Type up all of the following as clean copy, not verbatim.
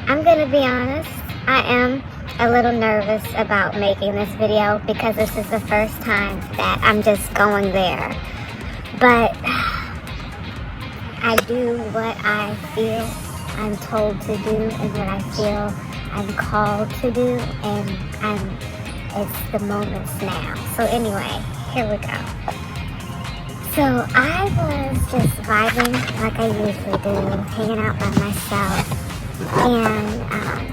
I'm gonna be honest, I am a little nervous about making this video because this is the first time that I'm just going there. But I do what I feel I'm told to do and what I feel I'm called to do, and it's the moments now. So anyway, here we go. So I was just vibing like I usually do, hanging out by myself, and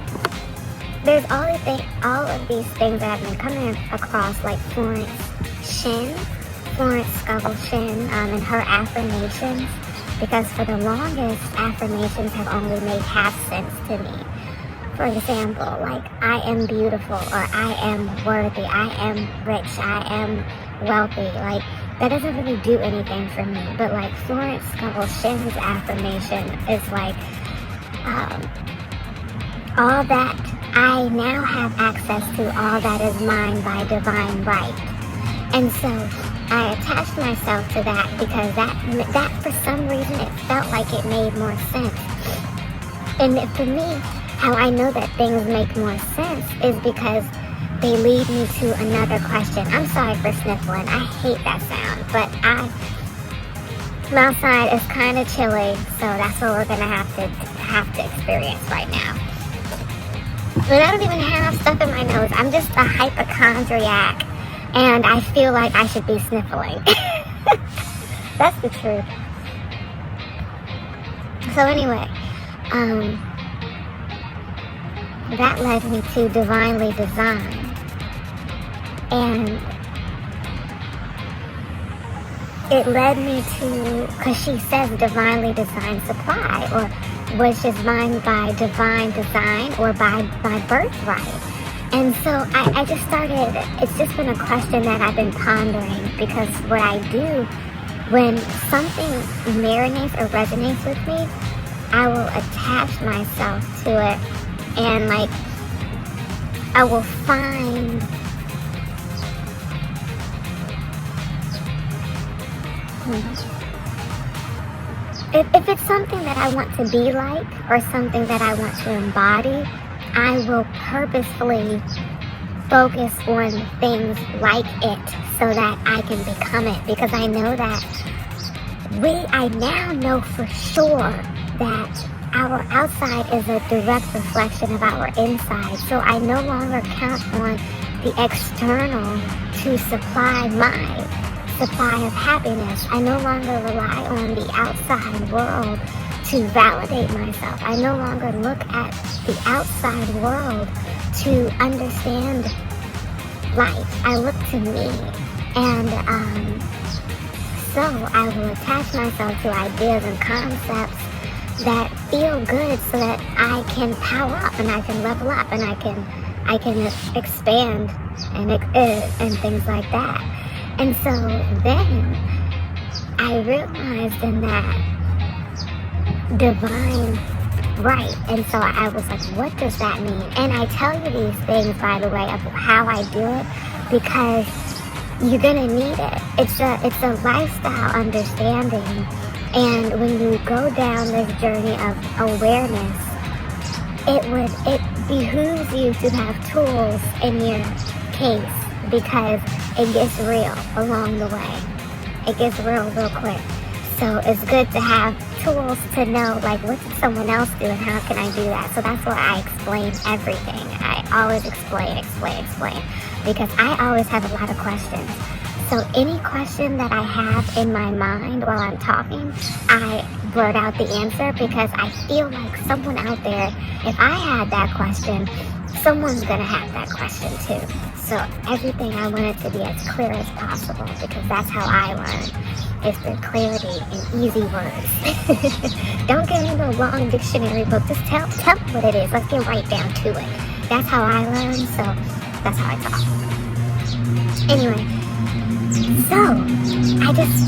there's all of these things that I've been coming across, like Florence Scovel Shin, and her affirmations, because for the longest, affirmations have only made half sense to me. For example, like, I am beautiful, or I am worthy, I am rich, I am wealthy. Like, that doesn't really do anything for me. But like Florence Scovel Shin's affirmation is like, all that, I now have access to all that is mine by divine right. And so I attached myself to that because that for some reason it felt like it made more sense. And for me, how I know that things make more sense is because they lead me to another question. I'm sorry for sniffling. I hate that sound, but I'm outside. It's kind of chilly, so that's what we're gonna have to experience right now. And I don't even have stuff in my nose. I'm just a hypochondriac, and I feel like I should be sniffling. That's the truth. So anyway, that led me to Divinely Designed. And it led me to, because she says divinely designed supply, or which is mine by divine design or by birthright. And so I just started, it's just been a question that I've been pondering, because what I do when something marinates or resonates with me, I will attach myself to it, and like, I will find if it's something that I want to be like, or something that I want to embody, I will purposefully focus on things like it so that I can become it, because I know that I now know for sure that our outside is a direct reflection of our inside. So I no longer count on the external to supply my supply of happiness. I no longer rely on the outside world to validate myself. I no longer look at the outside world to understand life. I look to me, and so I will attach myself to ideas and concepts that feel good, so that I can power up and I can level up and I can expand and things like that. And so then I realized in that divine right. And so I was like, what does that mean? And I tell you these things, by the way, of how I do it, because you're gonna need it. It's a lifestyle understanding. And when you go down this journey of awareness, it behooves you to have tools in your case, because it gets real along the way. It gets real quick. So it's good to have tools to know, like, what did someone else do and how can I do that? So that's why I explain everything. I always explain, because I always have a lot of questions. So any question that I have in my mind while I'm talking, I blurt out the answer, because I feel like someone out there, if I had that question, someone's gonna have that question too. So everything, I want it to be as clear as possible, because that's how I learn, is through clarity and easy words. Don't get into a long dictionary book, just tell me what it is. Let's get right down to it. That's how I learn, so that's how I talk. Anyway, so I just,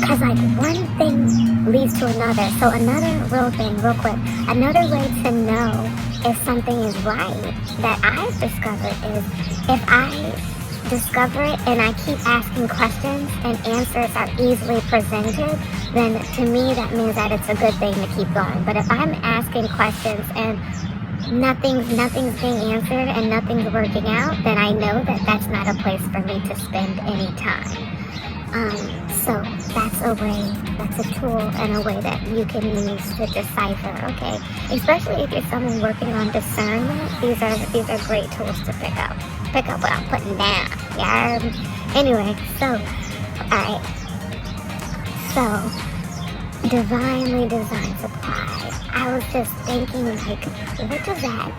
because like one thing leads to another. So another real quick, another way to know if something is right that I've discovered is if I discover it and I keep asking questions and answers are easily presented, then to me that means that it's a good thing to keep going. But if I'm asking questions and nothing's being answered and nothing's working out, then I know that that's not a place for me to spend any time. So that's a way, that's a tool and a way that you can use to decipher, okay? Especially if you're someone working on discernment, these are great tools to pick up what I'm putting down, yeah? Anyway, so, alright. So, divinely designed supply. I was just thinking, like, what does that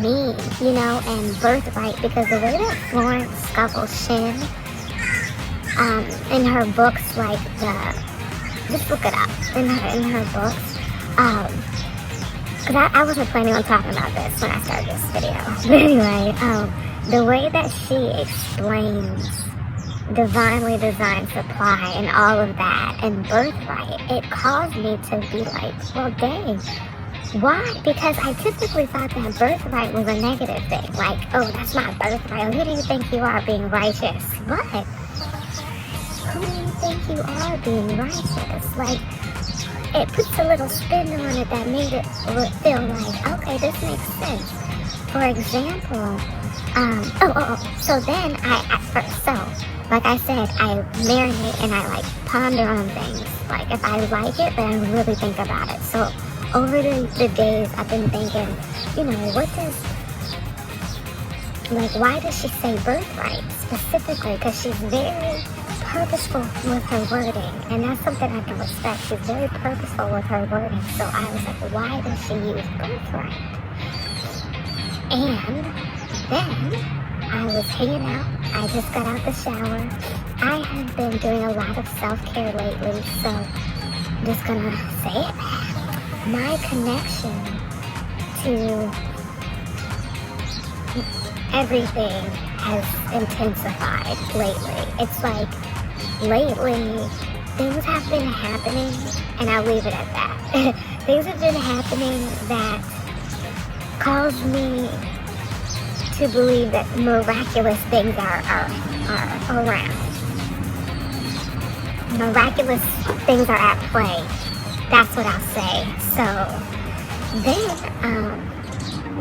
mean, you know, and birthright, because the way that Florence Scovel Shinn, in her books, like just look it up, in her books, because I wasn't planning on talking about this when I started this video, but anyway, the way that she explains divinely designed supply and all of that, and birthright, it caused me to be like, well, dang, why? Because I typically thought that birthright was a negative thing, like, oh, that's my birthright, who do you think you are being righteous? What? Who do you think you are being righteous? Like, it puts a little spin on it that made it feel like, okay, this makes sense. For example, so then like I said, I marinate and I like ponder on things. Like, if I like it, then I really think about it. So over the days, I've been thinking, you know, why does she say birthright specifically? Because she's very purposeful with her wording, and that's something I can respect. She's very purposeful with her wording, so I was like, why does she use birthright? And then I was hanging out, I just got out the shower. I have been doing a lot of self-care lately, so I'm just gonna say it. My connection to everything has intensified lately. It's like, lately, things have been happening, and I'll leave it at that. Things have been happening that caused me to believe that miraculous things are around. Miraculous things are at play. That's what I'll say. So then,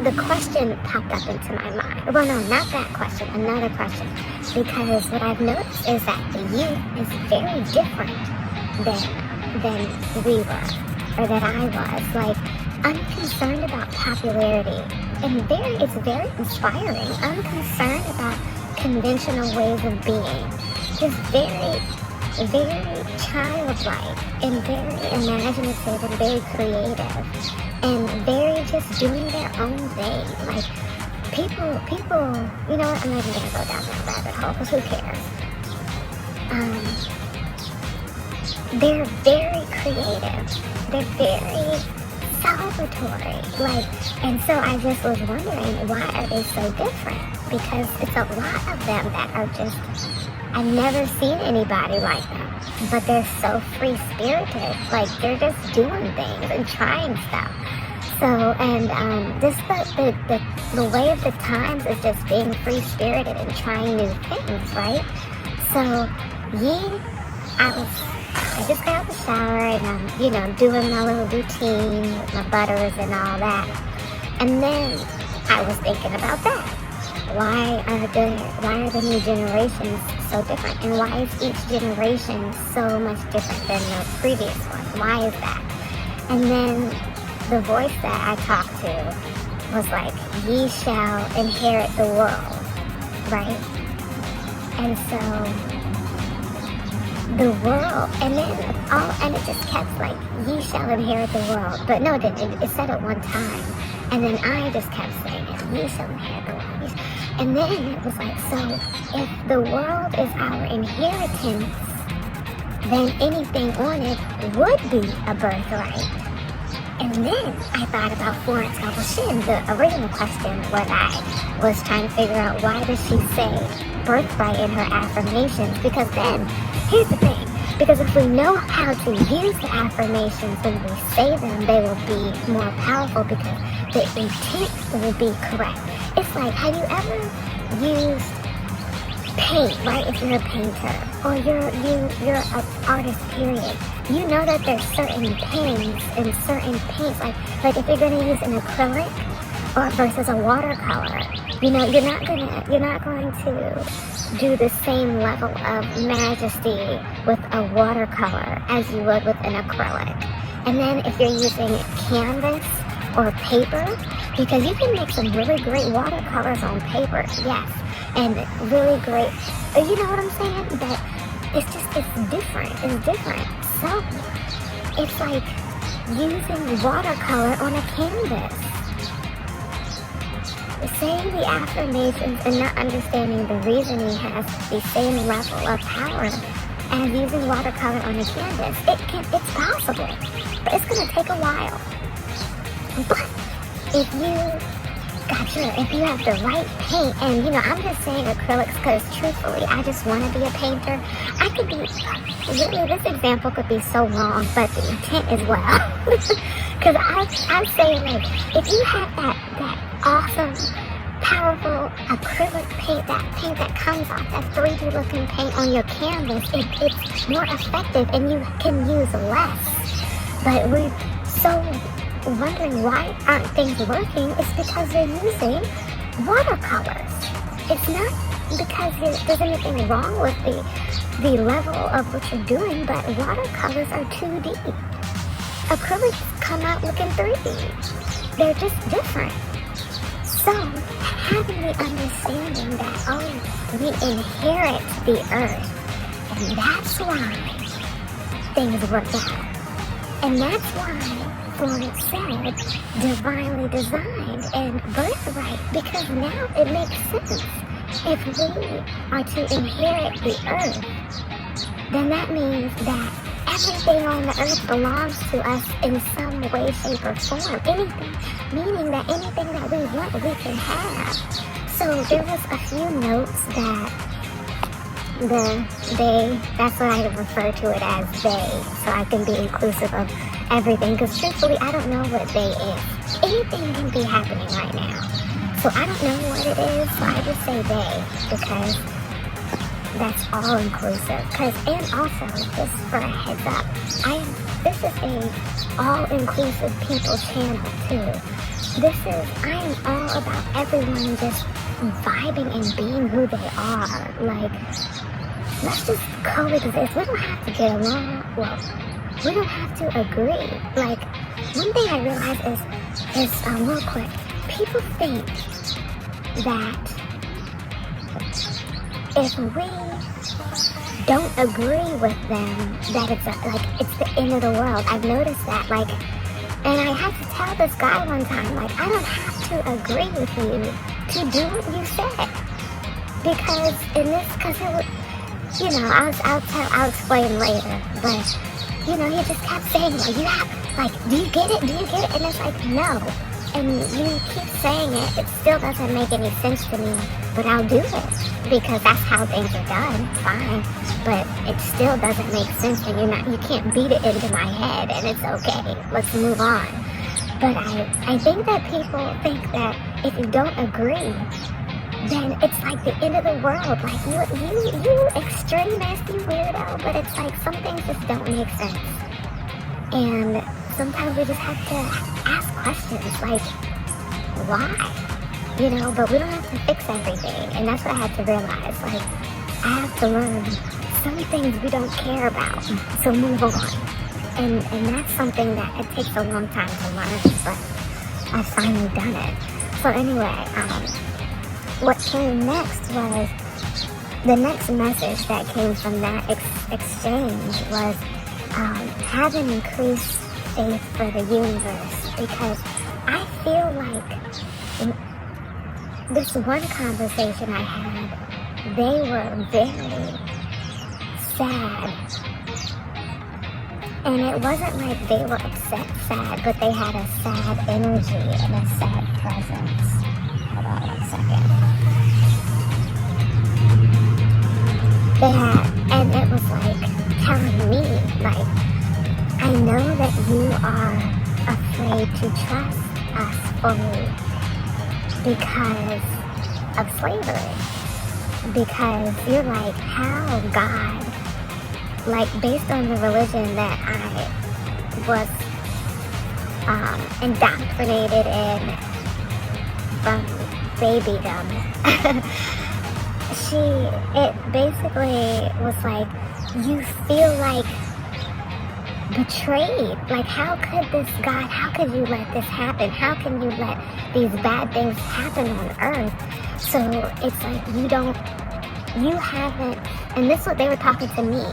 the question popped up into my mind. Well, no, not that question, another question. Because what I've noticed is that the youth is very different than we were, or that I was. Like, unconcerned about popularity, and it's very inspiring. Unconcerned about conventional ways of being. Just very, very childlike, and very imaginative, and very creative, and very just doing their own thing. Like, people, you know what, I'm not even gonna go down that rabbit hole, because who cares? They're very creative. They're very celebratory. Like, and so I just was wondering, why are they so different? Because it's a lot of them that are just, I've never seen anybody like them. But they're so free-spirited. Like, they're just doing things and trying stuff. So, and just the way of the times is just being free-spirited and trying new things, right? So, I just got out the shower and I'm, you know, doing my little routine with my butters and all that. And then I was thinking about that. Why are the new generations so different? And why is each generation so much different than the previous one? Why is that? And then the voice that I talked to was like, ye shall inherit the world, right? And so the world, and it just kept like, ye shall inherit the world. But no, it said it one time. And then I just kept saying it, ye shall inherit the world. And then it was like, so if the world is our inheritance, then anything on it would be a birthright. And then I thought about Florence Scovel Shinn, the original question when I was trying to figure out, why does she say birthright in her affirmations? Because then, here's the thing, because if we know how to use the affirmations when we say them, they will be more powerful because the intent will be correct. It's like, have you ever used paint, right? If you're a painter or you're an artist, period, you know that there's certain paints and certain paints, like if you're gonna use an acrylic or versus a watercolor, you know, you're not going to do the same level of majesty with a watercolor as you would with an acrylic. And then if you're using canvas or paper, because you can make some really great watercolors on paper, yes, and really great, you know what I'm saying? But it's different. So it's like using watercolor on a canvas. Saying the affirmations and not understanding the reasoning has the same level of power as using watercolor on a canvas. It's possible, but it's going to take a while. But if you have the right paint, and you know, I'm just saying acrylics because truthfully, I just want to be a painter. I could be, really, this example could be so wrong, but the intent is well. Because I'm saying, like, if you have that awesome, powerful acrylic paint, that paint that comes off, that 3D looking paint on your canvas, it's more effective and you can use less. But we're so wondering why aren't things working. It's because you're using watercolors. It's not because there's anything wrong with the level of what you're doing, but watercolors are 2D. Acrylics come out looking 3D. They're just different. So, having the understanding that, we inherit the earth, and that's why things work out. And that's why Florence said divinely designed and birthright, because now it makes sense. If we are to inherit the earth, then that means that everything on the earth belongs to us in some way, shape, or form. Anything, meaning that anything that we want, we can have. So there was a few notes that that's what I refer to it as they, so I can be inclusive of everything, because truthfully, I don't know what they is. Anything can be happening right now. So I don't know what it is, so I just say they, because that's all inclusive. And also, just for a heads up, this is a all inclusive people channel too. I am all about everyone just vibing and being who they are. Like, let's just coexist. We don't have to get along. Well, we don't have to agree. Like, one thing I realize is real quick, people think that if we don't agree with them, that it's the end of the world. I've noticed that, and I had to tell this guy one time, I don't have to agree with you to do what you said, because I'll explain later, but he just kept saying, you have, do you get it? And it's like, no. And you keep saying it, it still doesn't make any sense to me, but I'll do it, because that's how things are done, fine, but it still doesn't make sense, and you can't beat it into my head, and it's okay, let's move on. But I think that people think that if you don't agree, then it's like the end of the world, you extremist, you weirdo, but it's like some things just don't make sense. And sometimes we just have to ask questions, why? But we don't have to fix everything. And that's what I had to realize. I have to learn some things we don't care about, so move on. And that's something that it takes a long time to learn, but I've finally done it. So anyway, what came next was, the next message that came from that exchange was have an increased faith for the universe, because I feel like this one conversation I had, they were very sad, and it wasn't like they were upset sad, but they had a sad energy and a sad presence. Hold on one second. They had, and it was telling me, I know that you are afraid to trust us fully because of slavery. because you're like, how God, like based on the religion that I was indoctrinated in from babydom, it basically was like, you feel like betrayed. Like, how could this God, how could you let this happen? How can you let these bad things happen on earth? So it's like, you haven't, and this is what they were talking to me,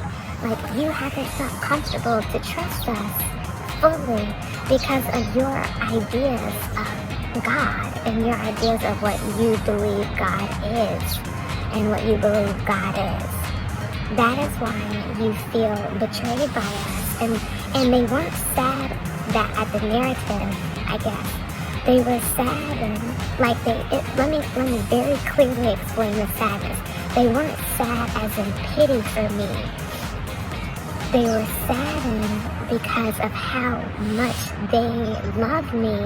like, you haven't felt comfortable to trust us fully because of your ideas of God and your ideas of what you believe God is and what you believe God is. That is why you feel betrayed by us. And they weren't sad that at the narrative, I guess. They were saddened, like let me very clearly explain the sadness. They weren't sad as in pity for me. They were saddened because of how much they loved me,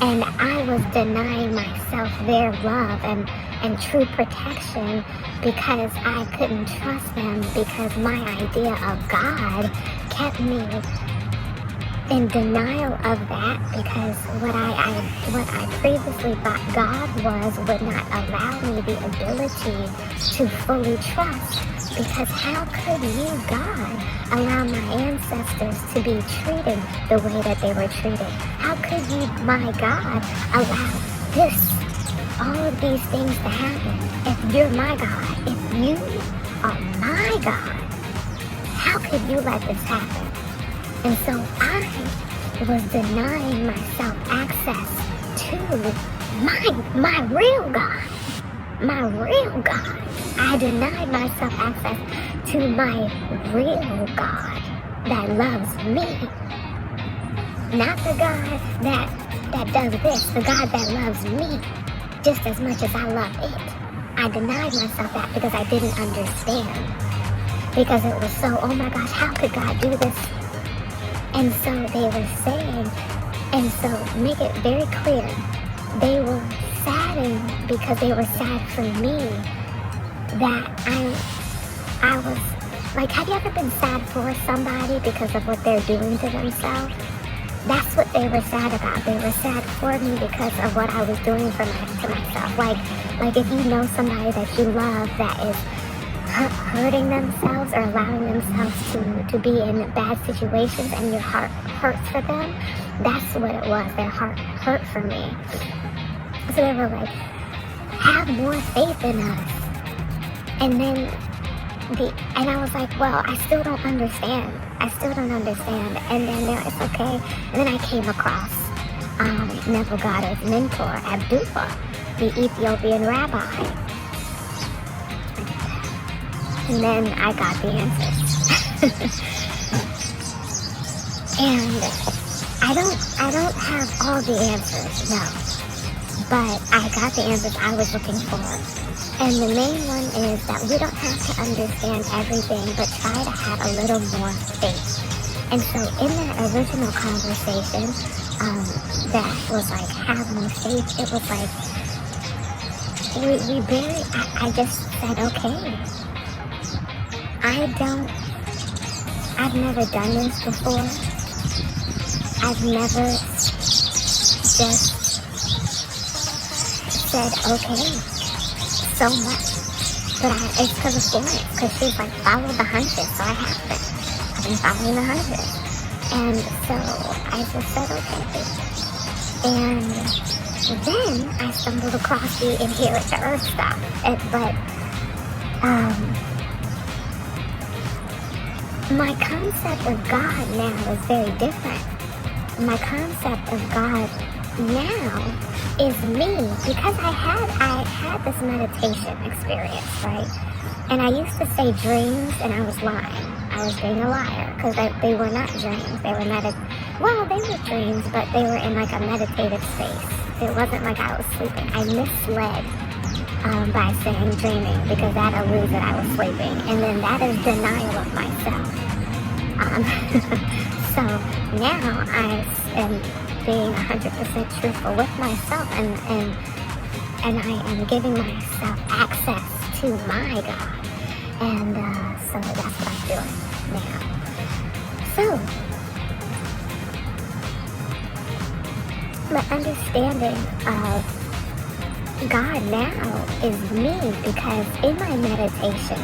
and I was denying myself their love and true protection because I couldn't trust them, because my idea of God kept me in denial of that, because what I previously thought God was would not allow me the ability to fully trust. Because how could you, God, allow my ancestors to be treated the way that they were treated? How could you, my God, allow all of these things to happen? If you're my God, if you are my God, how could you let this happen? And so I was denying myself access to my real God. My real God. I denied myself access to my real God that loves me. Not the God that does this, the God that loves me just as much as I love it. I denied myself that because I didn't understand. Because it was so, oh my gosh, how could God do this? And so they were saying, and so make it very clear, they were saddened because they were sad for me that I was, like, have you ever been sad for somebody because of what they're doing to themselves? That's what they were sad about. They were sad for me because of what I was doing to myself. Like if you know somebody that you love that is hurting themselves or allowing themselves to be in bad situations and your heart hurts for them, that's what it was. Their heart hurt for me. So they were like, have more faith in us. And then and I was like, well, I still don't understand. And then they're like, it's okay. And then I came across Neville Goddard's mentor, Abdullah, the Ethiopian Rabbi. And then I got the answers. And I don't have all the answers, no. But I got the answers I was looking for. And the main one is that we don't have to understand everything, but try to have a little more faith. And so in that original conversation, that was like, have more faith, it was like, I just said, okay. I've never done this before. I've never just said, okay, so much. But it's because of Florence, because she's like, follow the 100, so I have been. I've been following the 100. And so I just said, okay. And then I stumbled across the inherit the earth stuff. My concept of God now is very different. My concept of God now is me, because I had this meditation experience, right? And I used to say dreams, and I was lying. I was being a liar, because they were not dreams. They were dreams, but they were in like a meditative space. It wasn't like I was sleeping. I misled by saying dreaming, because that alludes that I was sleeping, and then that is denial of myself. So now I am being 100% truthful with myself, and I am giving myself access to my God. And so that's what I'm doing now. So, my understanding of God now is me, because in my meditation,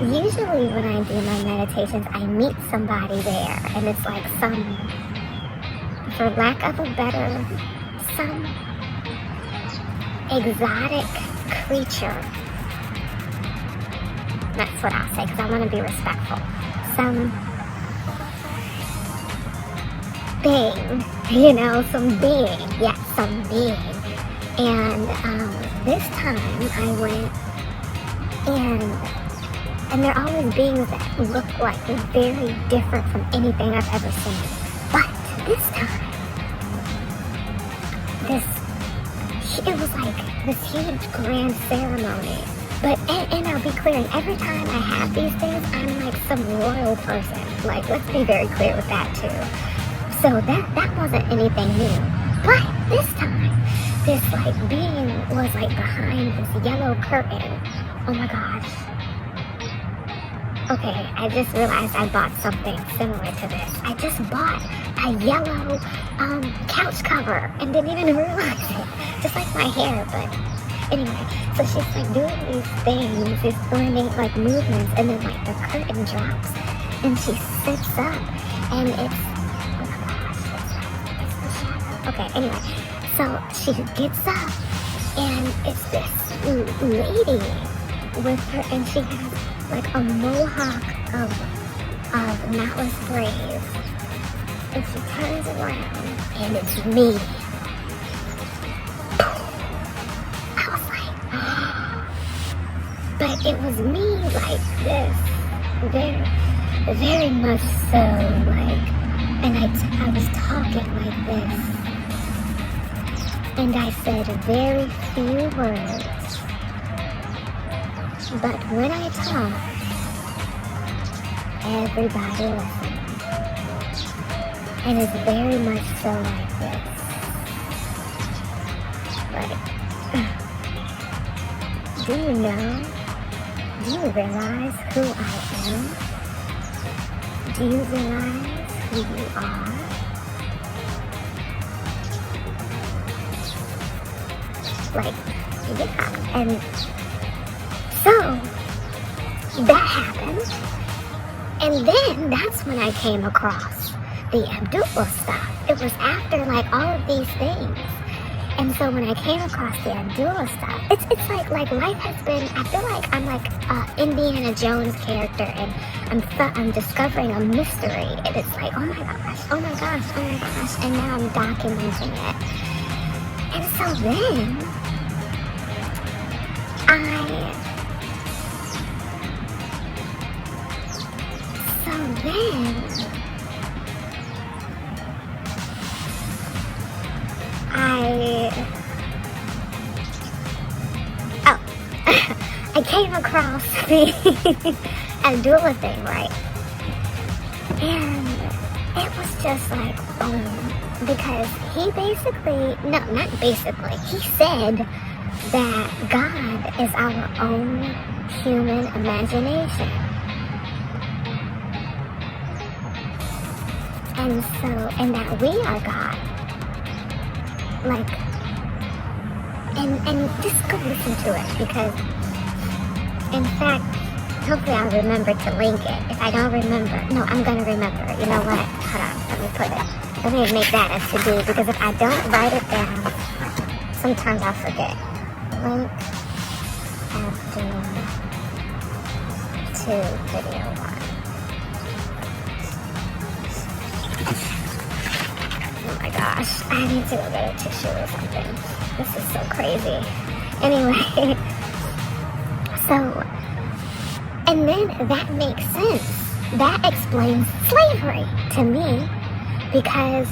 usually when I do my meditations, I meet somebody there, and it's like some, for lack of a better, some exotic creature. That's what I'll say, because I want to be respectful. Some thing, some being. Yes, some being. And this time I went, and there are always beings that look like very different from anything I've ever seen. But this time, it was like this huge grand ceremony. But, and I'll be clear, and every time I have these things, I'm like some royal person. Like, let's be very clear with that too. So that wasn't anything new. But this time, this like being was like behind this yellow curtain. Oh my gosh. Okay, I just realized I bought something similar to this. I just bought a yellow couch cover and didn't even realize it. Just like my hair, but anyway. So she's like doing these things, these blending like movements, and then like the curtain drops and she sits up and it's, oh my gosh, it's the shadow. Okay, anyway. So she gets up and it's this lady with her, and she has like a mohawk of knotless braids, and she turns around and it's me. I was like, but it was me like this, very, very much so, like, and I was talking like this, and I said very few words. But when I talk, everybody listens. And it's very much so like this. Like, do you realize who I am? Do you realize who you are? Like, yeah, and so, that happened, and then that's when I came across the Abdullah stuff. It was after, like, all of these things, and so when I came across the Abdullah stuff, it's like life has been, I feel like I'm like Indiana Jones character, and I'm discovering a mystery, and it's like, oh my gosh, oh my gosh, oh my gosh, and now I'm documenting it. And so then, I came across the Abdullah thing, right? And it was just like, boom. Because he he said that God is our own human imagination. And that we are God. Like, and just go listen to it, because, in fact, hopefully I'll remember to link it. If I don't remember, no, I'm gonna remember. You know what? Hold on, let me make that a to-do, because if I don't write it down, sometimes I'll forget. Link Abdullah to video 1. Oh my gosh, I need to go get a tissue or something. This is so crazy. Anyway, so, and then that makes sense. That explains slavery to me, because,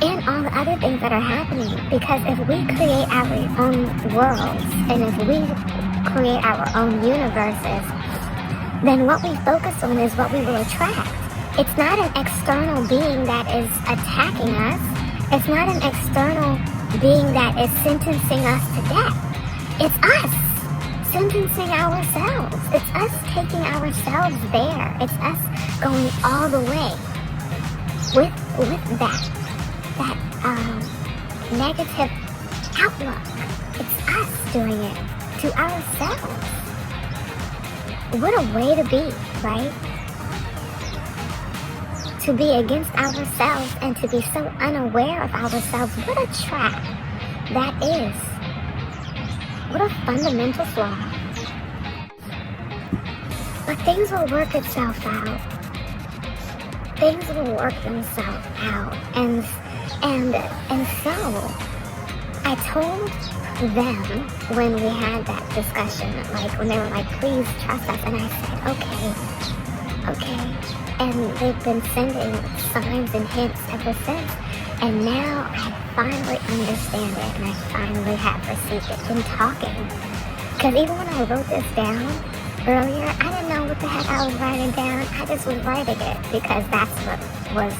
and all the other things that are happening, because if we create our own worlds, and if we create our own universes, then what we focus on is what we will attract. It's not an external being that is attacking us. It's not an external being that is sentencing us to death. It's us sentencing ourselves. It's us taking ourselves there. It's us going all the way with that negative outlook. It's us doing it to ourselves. What a way to be, right? To be against ourselves and to be so unaware of ourselves. What a trap that is. What a fundamental flaw. But things will work itself out. Things will work themselves out. And so I told them when we had that discussion, like when they were like, please trust us, and I said, okay. And they've been sending signs and hints ever since. And now I finally understand it, and I finally have received it in talking. Because even when I wrote this down earlier, I didn't know what the heck I was writing down. I just was writing it because that's what was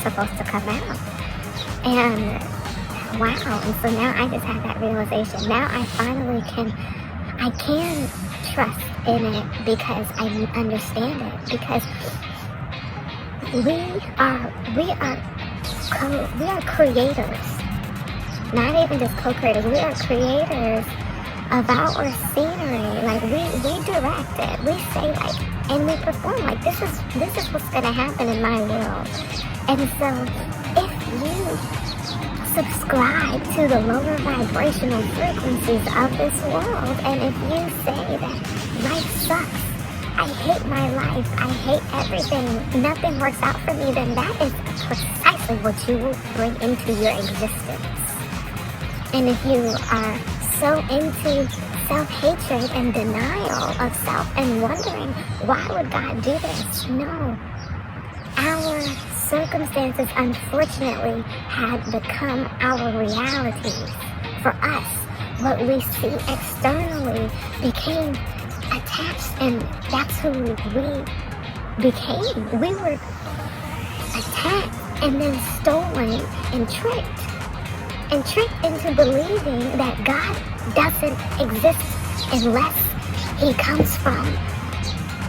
supposed to come out. And wow, and so now I just had that realization. Now I finally can trust in it because I understand it. Because we are creators. Not even just co-creators. We are creators of our scenery. Like we direct it. We say like, and we perform like this is what's gonna happen in my world. And so if you subscribe to the lower vibrational frequencies of this world, and if you say that life sucks, I hate my life, I hate everything, nothing works out for me, then that is precisely what you will bring into your existence. And if you are so into self-hatred and denial of self and wondering, why would God do this? No. Our circumstances, unfortunately, had become our realities. For us, what we see externally became attached, and that's who we became. We were attacked and then stolen and tricked into believing that God doesn't exist unless he comes from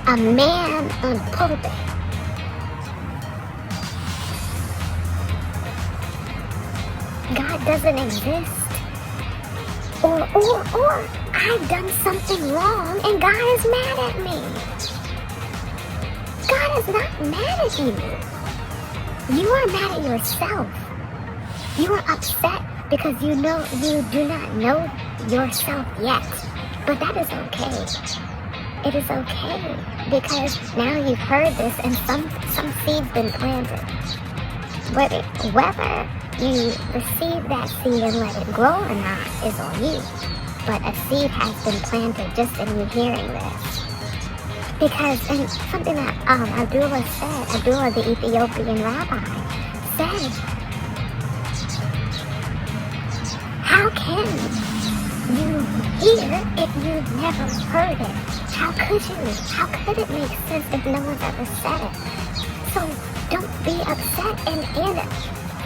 a man on pulpit. God doesn't exist. Or I've done something wrong and God is mad at me. God is not mad at you. You are mad at yourself. You are upset because you do not know yourself yet. But that is okay. It is okay because now you've heard this and some seed's been planted. Whether you receive that seed and let it grow or not is on you. But a seed has been planted just in you hearing this. Because, and something that Abdullah said, Abdullah the Ethiopian Rabbi said, how can you hear if you've never heard it? How could you? How could it make sense if no one's ever said it? So don't be upset. And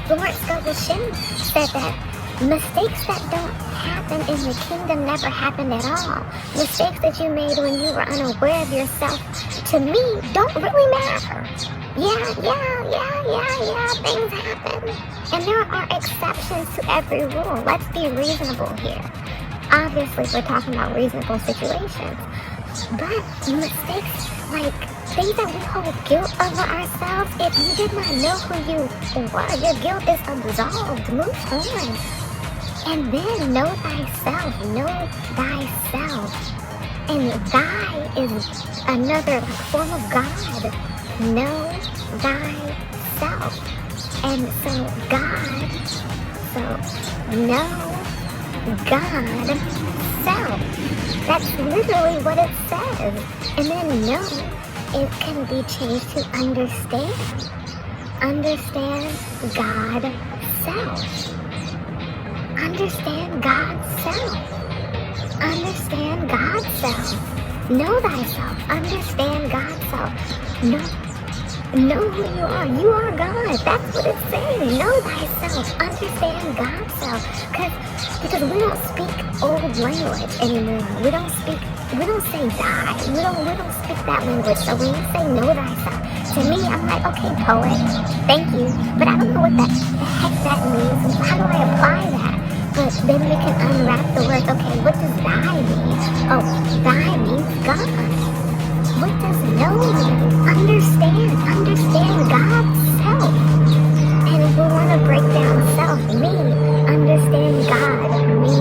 Lord Scotia said that mistakes that don't happen in the kingdom never happened at all. Mistakes that you made when you were unaware of yourself, to me, don't really matter. Yeah, things happen. And there are exceptions to every rule. Let's be reasonable here. Obviously, we're talking about reasonable situations. But mistakes, like things that we hold guilt over ourselves, if you did not know who you were, your guilt is absolved. Move on. And then know thyself. And thy is another form of God. Know thyself. And so know God self. That's literally what it says. And then know, it can be changed to understand. Understand God self. Understand God's self. Understand God's self. Know thyself. Understand God's self. Know who you are. You are God. That's what it's saying. Know thyself. Understand God's self. Because we don't speak old language anymore. We don't say die. We don't speak that language. So when you say know thyself, to me, I'm like, okay, poet, thank you. But I don't know what the heck that means. How do I apply that? But then we can unwrap the words. Okay, what does thy mean? Oh, thy means God. What does know mean? Understand God's self. And if we want to break down self, me, understand God, me.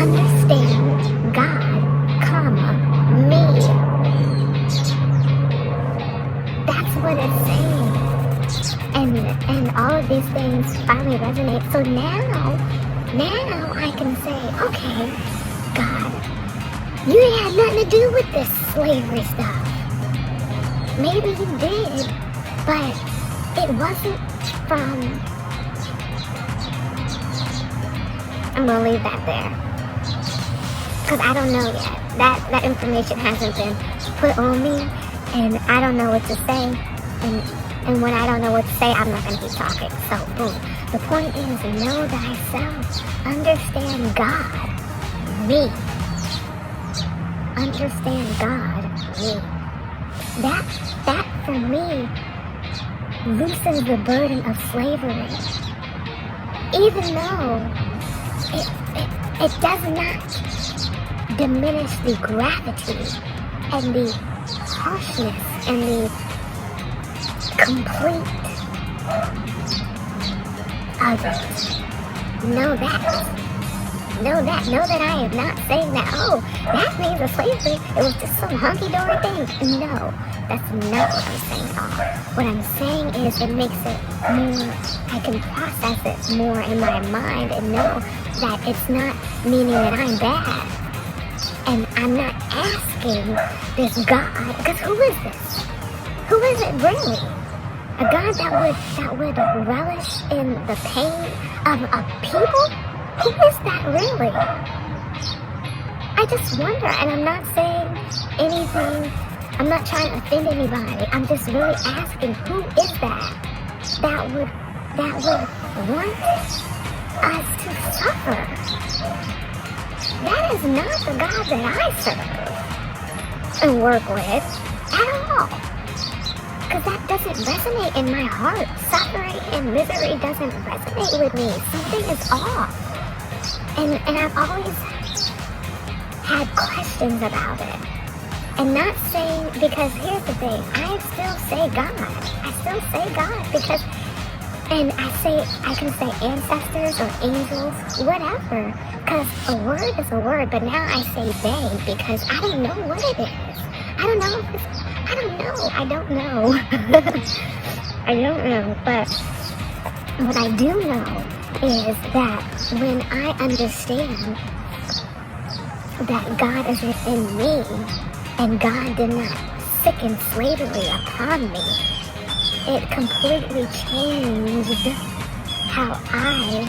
Understand God, comma, me. That's what it's saying. And all of these things finally resonate. So now I can say, okay, God, you ain't had nothing to do with this slavery stuff. Maybe you did, but it wasn't from... I'm gonna leave that there. Because I don't know yet. That information hasn't been put on me, and I don't know what to say. And when I don't know what to say, I'm not gonna keep talking. So, boom. The point is, know thyself. Understand God. Me. Understand God, me. That for me loosens the burden of slavery. Even though it does not diminish the gravity and the harshness and the complete of it. Know that. Know that I am not saying that, oh, that means a slavery, it was just some hunky-dory thing. No, that's not what I'm saying at all. What I'm saying is it makes it more, I can process it more in my mind and know that it's not meaning that I'm bad. And I'm not asking this God, because who is this? Who is it really? A God that would relish in the pain of a people? Who is that really? I just wonder, and I'm not saying anything, I'm not trying to offend anybody. I'm just really asking, who is that would want us to suffer? That is not the God that I serve and work with at all. Because that doesn't resonate in my heart. Suffering and misery doesn't resonate with me. Something is off. And I've always had questions about it. And not saying, because here's the thing, I still say God. I still say God because, and I can say ancestors or angels, whatever. Because a word is a word, but now I say they because I don't know what it is. I don't know if it's, I don't know. I don't know, but what I do know is that when I understand that God is within me and God did not sicken slavery upon me, it completely changed how I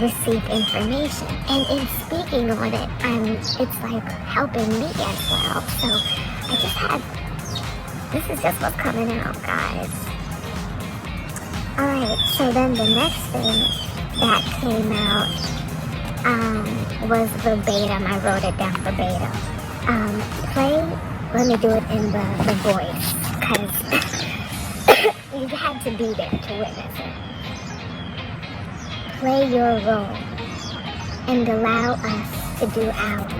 receive information. And in speaking on it, it's like helping me as well. So I just had, this is just what's coming out, guys. Alright, so then the next thing that came out was verbatim. I wrote it down verbatim. Let me do it in the voice, because you had to be there to witness it. Play your role and allow us to do ours.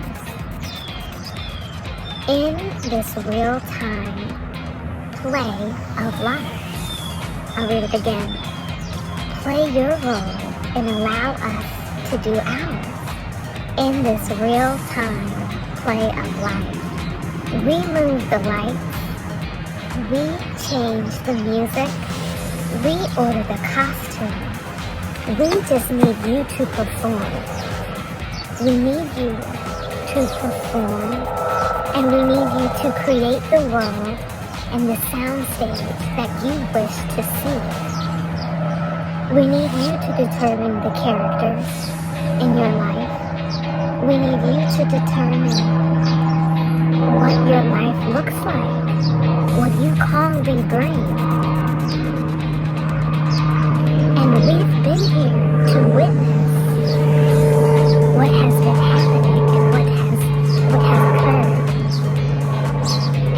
In this real-time play of life. I'll read it again. Play your role and allow us to do ours. In this real-time play of life. We move the lights. We change the music. We order the costume. We just need you to perform. We need you to perform. And we need you to create the world and the soundstage that you wish to see. We need you to determine the characters in your life. We need you to determine what your life looks like, what what you calmly bring. And we've been here to witness what has been happening and what has occurred.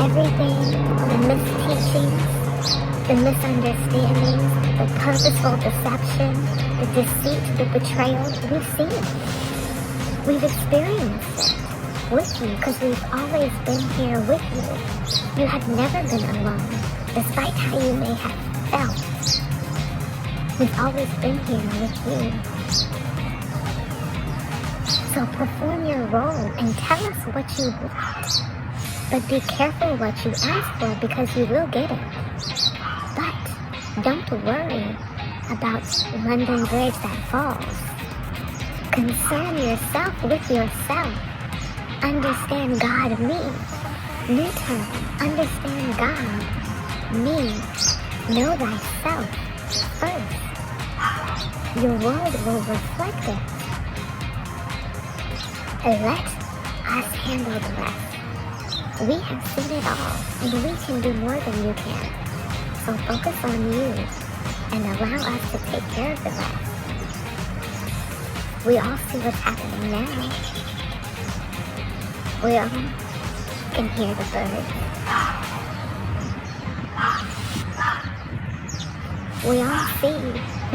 Everything, the misteachings, the misunderstandings, the purposeful deception, the deceit, the betrayal, we've seen it. We've experienced it with you because we've always been here with you. You have never been alone, despite how you may have felt. We've always been here with you. So perform your role and tell us what you want. But be careful what you ask for because you will get it. But don't worry about London Bridge that falls. Concern yourself with yourself. Understand God, me. New term, understand God, me. Know thyself first. Your world will reflect it. Let us handle the rest. We have seen it all, and we can do more than you can. So focus on you and allow us to take care of the rest. We all see what's happening now. We all can hear the birds. We all see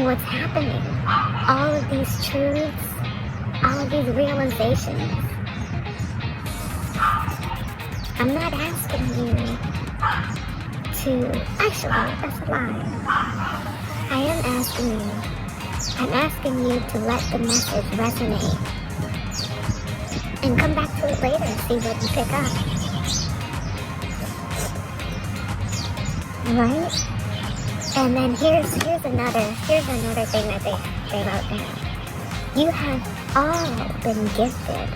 what's happening. All of these truths, all of these realizations. I'm not asking you to, actually, that's a lie. I'm asking you to let the message resonate and come back to it later and see what you pick up. Right? And then here's another thing that they wrote down. You have all been gifted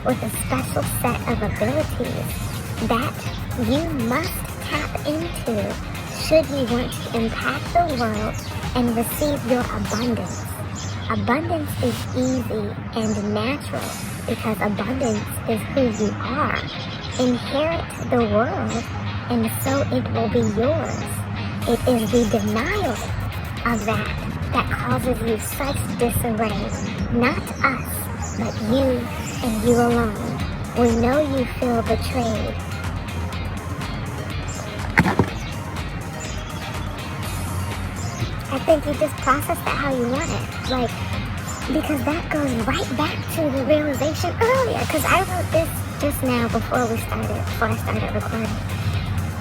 with a special set of abilities that you must tap into should you want to impact the world and receive your abundance. Abundance is easy and natural because abundance is who you are. Inherit the world and so it will be yours. It is the denial of that causes you such disarray. Not us, but you and you alone. We know you feel betrayed. I think you just process that how you want it. Because that goes right back to the realization earlier. Because I wrote this just now before I started recording.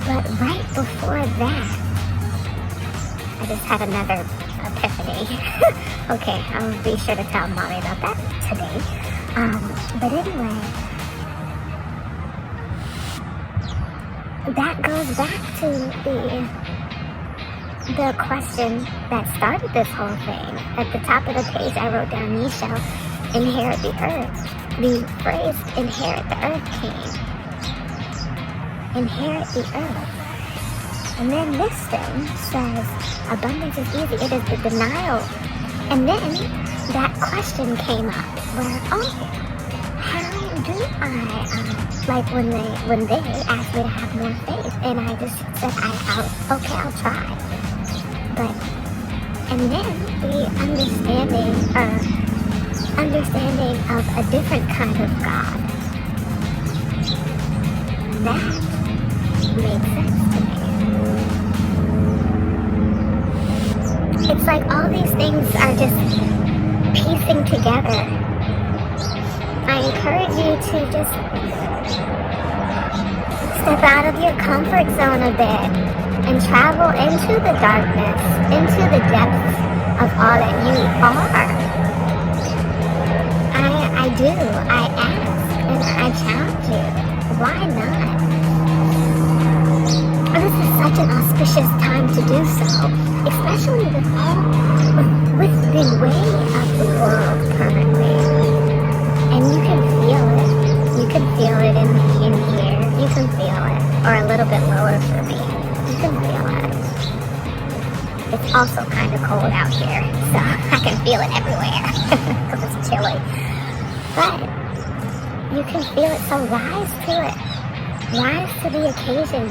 But right before that, I just had another epiphany. Okay, I'll be sure to tell Mommy about that today. But anyway, that goes back to the question that started this whole thing. At the top of the page, I wrote down, ye shall inherit the earth. The phrase inherit the earth came. Inherit the earth. And then this thing says, abundance is easy. It is the denial. And then that question came up where, how do I, when they asked me to have more faith, and I just said, I'll try. And then the understanding of a different kind of God, that made sense to me. It's like all these things are just piecing together. I encourage you to just step out of your comfort zone a bit and travel into the darkness, into the depths of all that you are. I do. I ask and I challenge you. Why not? And this is such an auspicious time to do so, especially with the way of the world currently. And you can feel it. You can feel it in here. You can feel it. Or a little bit lower for me. You can feel it. It's also kind of cold out here, so I can feel it everywhere because it's chilly. But you can feel it, so rise to it. Rise to the occasion.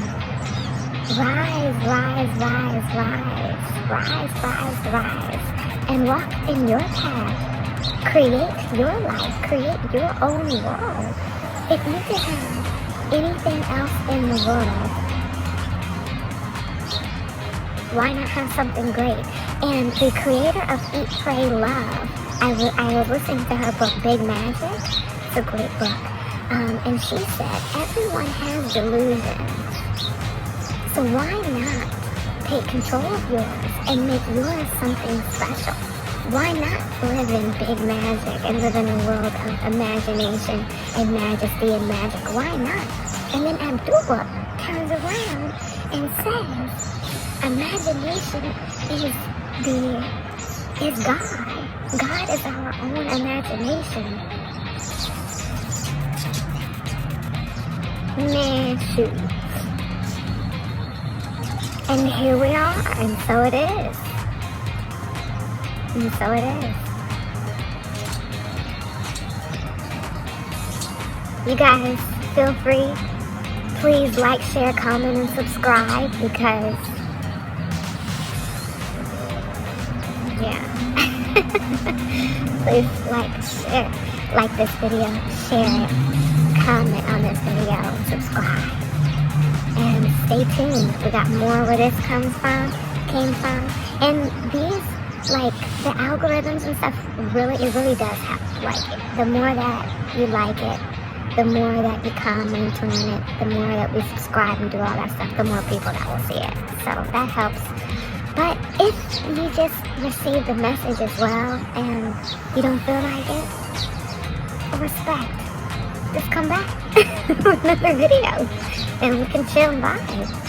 rise, rise, rise, rise, rise, rise, rise, and walk in your path. Create your life, create your own world. If you could have anything else in the world, why not have something great? And the creator of Eat, Pray, Love, I was listening to her book, Big Magic. It's a great book. And she said, everyone has delusions. So why not take control of yours and make yours something special? Why not live in big magic and live in a world of imagination and majesty and magic? Why not? And then Abdullah turns around and says, imagination is God. God is our own imagination. Man, shoot. And here we are, and so it is. And so it is. You guys, feel free. Please like, share, comment, and subscribe because, yeah. Please like this video, share it, comment on this video, subscribe. And stay tuned. We got more where this came from. And these, like, the algorithms and stuff, it really does help. Like, the more that you like it, the more that you comment on it, the more that we subscribe and do all that stuff, the more people that will see it. So that helps. But if you just receive the message as well and you don't feel like it, respect. Just come back with another video and we can chill and vibe.